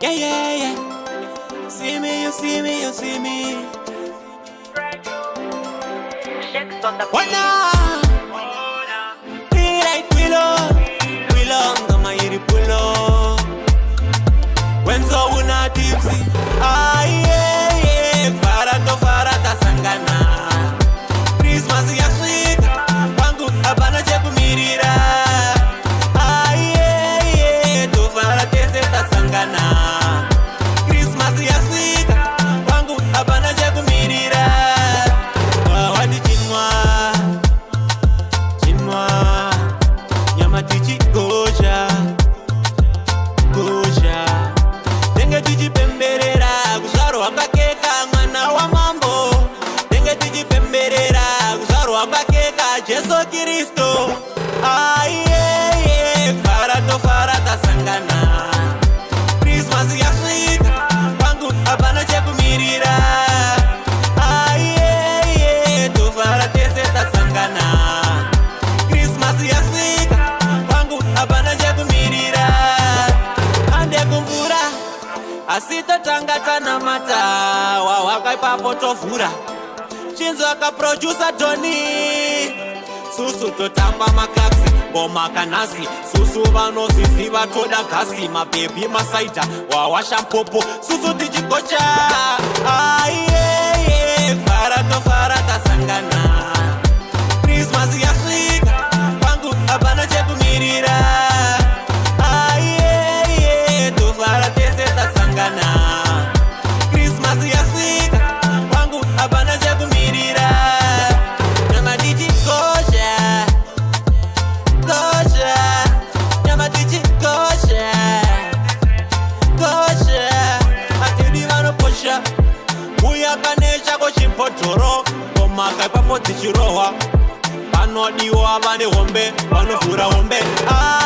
Yeah, yeah, yeah. See me, you see me, you see me. Shakes on the beat. Wana, like Willow, kama iri pulo. Wenzo una tipsy. Ah, yeah, yeah. Farata sangana. Christmas ya swika. Wangu abana cheku mirira. Ah, yeah, yeah. Tu farate seta sangana. Christmas ya swika. Wangu abana cheku mirira. Wadi chinwa. Nyama tichi goja. Denge tichi pemberera. Kuzaro wakakeka mwana wa mambo. Denge tichi pemberera. Kuzaro wakakeka Jesu Kristo. Ah, yeah, yeah. Farata sangana. Christmas ya swika. Wangu abana cheku mirira. Ah, yeah, yeah. Tu farate seta sangana. Christmas ya swika. Wangu abana cheku mirira. Ande kumvura. Asita tangata na mata. Wawakai papo tofura. Chinzo akaproducer Tony. Susu totamba makaksi. Ngoma kanasi. Susu vanosisi vatoda kasi. Mabebi masaita. Wawasha mpopo. Susu tichikocha. Ah, yeah, yeah. Farata sangana. Christmas ya swika. Wangu abana cheku mirira. Ah, yeah, yeah. Tu farate seta sangana. Christmas ya swika. Wangu abana cheku mirira. Nyama tichi kosha. Nyama tichi kosha. Atidi vano posha. Uya kanesha kochimpotoro. Komaka papo tichiroha. Panodiwa vane hombe. Vanofura hombe. Ah.